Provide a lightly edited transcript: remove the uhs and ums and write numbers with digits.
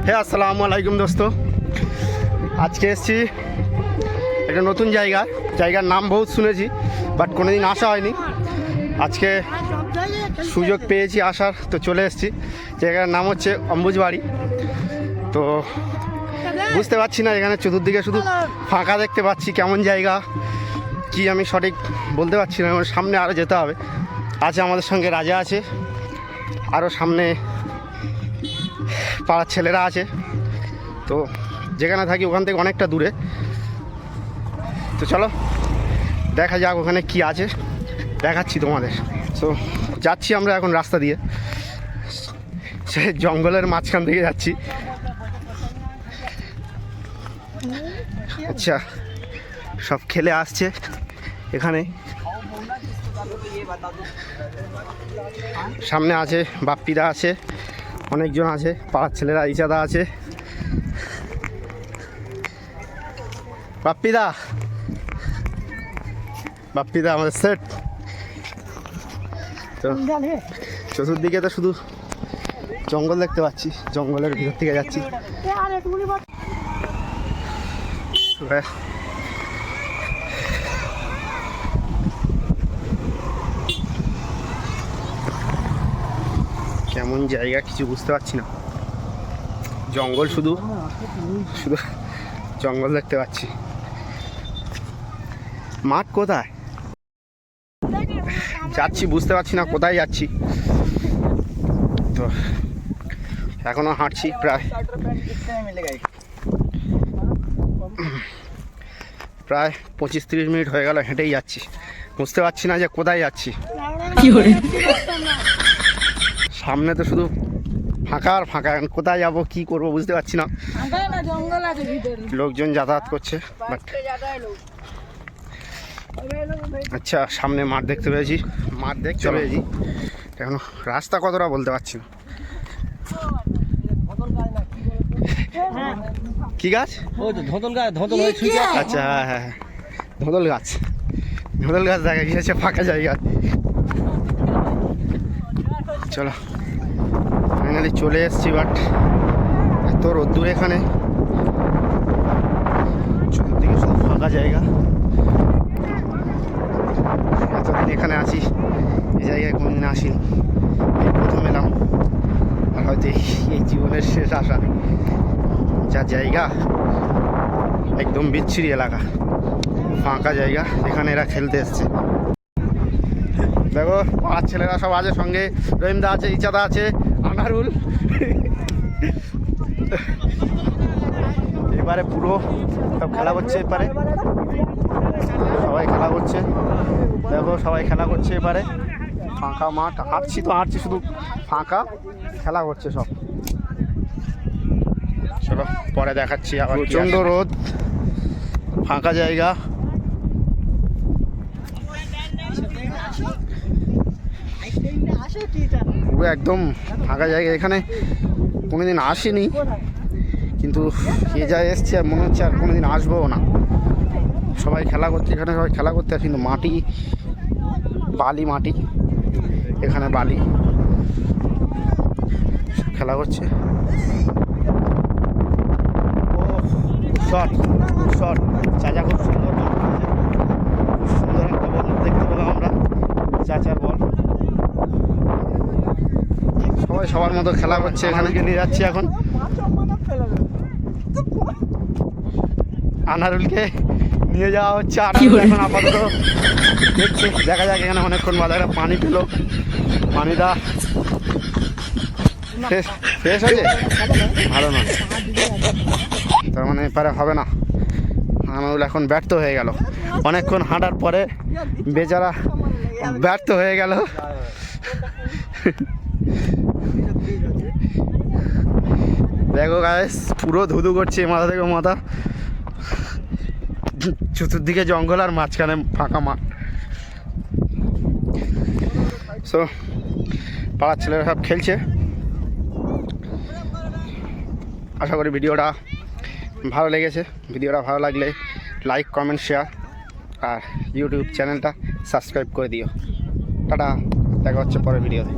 হ্যাঁ, আসসালামু আলাইকুম দোস্ত। আজকে এসেছি একটা নতুন জায়গার নাম বহুত শুনেছি, বাট কোনোদিন আসা হয়নি। আজকে সুযোগ পেয়েছি আসার, তো চলে এসেছি। জায়গার নাম হচ্ছে অম্বুজবাড়ি। তো বুঝতে পারছি না, এখানে চতুর্দিকে শুধু ফাঁকা দেখতে পাচ্ছি। কেমন জায়গা কি আমি সঠিক বলতে পারছি না। সামনে আরও যেতে হবে। আছে আমাদের সঙ্গে রাজা আছে, আরও সামনে পাড়ার ছেলেরা আছে। তো যেখানে থাকি ওখান থেকে অনেকটা দূরে। তো চলো দেখা যাক ওখানে কি আছে, দেখাচ্ছি তোমাদের। তো যাচ্ছি আমরা এখন রাস্তা দিয়ে, সে জঙ্গলের মাঝখান থেকে যাচ্ছি। আচ্ছা, সব খেলে আসছে এখানে। সামনে আছে বাপ্পিদা আছে, অনেকজন আছে, পাড়ার ছেলেরা ইচাদা আছে। বাপ্পিদা আমাদের সেট। তো চতুর্দিকে তো শুধু জঙ্গল দেখতে পাচ্ছি, জঙ্গলের ভিতর থেকে যাচ্ছি। কেমন জায়গা কিছু বুঝতে পারছি না। জঙ্গল, শুধু জঙ্গল দেখতে পাচ্ছি। মাঠ কোথায় যাচ্ছি বুঝতে পারছি না, কোথায় যাচ্ছি। তো এখনো হাঁটছি, প্রায় 25-30 মিনিট হয়ে গেল হেঁটেই যাচ্ছি। বুঝতে পারছি না যে কোথায় যাচ্ছি। সামনে তো শুধু ফাঁকা আর ফাঁকা। এখন কোথায় যাবো, কি করবো বুঝতে পারছি না। লোকজন যাতায়াত করছে, বাট আচ্ছা সামনে মাঠ দেখতে পেয়েছি, চলে পেয়েছি। এখন রাস্তা কতটা বলতে পারছি না। কি গাছ? আচ্ছা, হ্যাঁ, ধোদল গাছ দেখা গিয়েছে ফাঁকা জায়গা। চলো ফাইনালি চলে এসছি, বাট এত রোদ্দুর এখানে, চতুর্দিকে শুধু ফাঁকা জায়গা। এতদিন এখানে আছি, এই জায়গায় কোনদিন আসিনি, এই প্রথম এলাম। আর হয়তো এই জীবনের শেষ আসা। যা জায়গা, একদম বিচ্ছিরি এলাকা, ফাঁকা জায়গা, এখানে এরা খেলতে এসছে। দেখো পাড়ার ছেলেরা সব আছে, সঙ্গে রহিমদা আছে, ইচাদা আছে, আনারুল। এবারে পুরো সব খেলা করছে, এবারে সবাই খেলা করছে। দেখো সবাই খেলা করছে এবারে, ফাঁকা মাঠ। হাঁটছি শুধু ফাঁকা, খেলা করছে সব। চলো পরে দেখাচ্ছি আবার। প্রচণ্ড রোদ, ফাঁকা জায়গা। পুরো একদম ফাঁকা জায়গা। এখানে কোনোদিন আসিনি, কিন্তু এ যা এসছে আর মনে হচ্ছে আর কোনোদিন আসবো না। সবাই খেলা করছে এখানে, সবাই খেলা করতে আসে, কিন্তু মাটি বালি, মাটি এখানে বালি, খেলা করছে। শট চাচা খুব সুন্দর একটা বল দেখতে পেলাম আমরা, চাচার বল। সবাই সবার মতো খেলা করছে এখানে। নিয়ে যাচ্ছি এখন আনারুলকে, নিয়ে যাওয়া হচ্ছে। আনারুল এখন আপাতত দেখছে, দেখা যাক। এখানে অনেকক্ষণ বাদে একটা পানি পেলো, পানিটা ফ্রেশ আছে, ভালো না। তার মানে এপারে হবে না। আনারুল এখন ব্যর্থ হয়ে গেল, অনেকক্ষণ হাঁটার পরে বেচারা ব্যর্থ হয়ে গেল। দেখো গাইস, পুরো ধুধু করছে মাথা থেকে মাথা। চতুর্দিকে জঙ্গল আর মাঝখানে ফাঁকা মাঠ। সো পাড়ার ছেলেরা সব খেলছে। আশা করি ভিডিওটা ভালো লেগেছে। ভিডিওটা ভালো লাগলে লাইক, কমেন্ট, শেয়ার, আর ইউটিউব চ্যানেলটা সাবস্ক্রাইব করে দিও। টাটা, দেখা হচ্ছে পরের ভিডিওতে।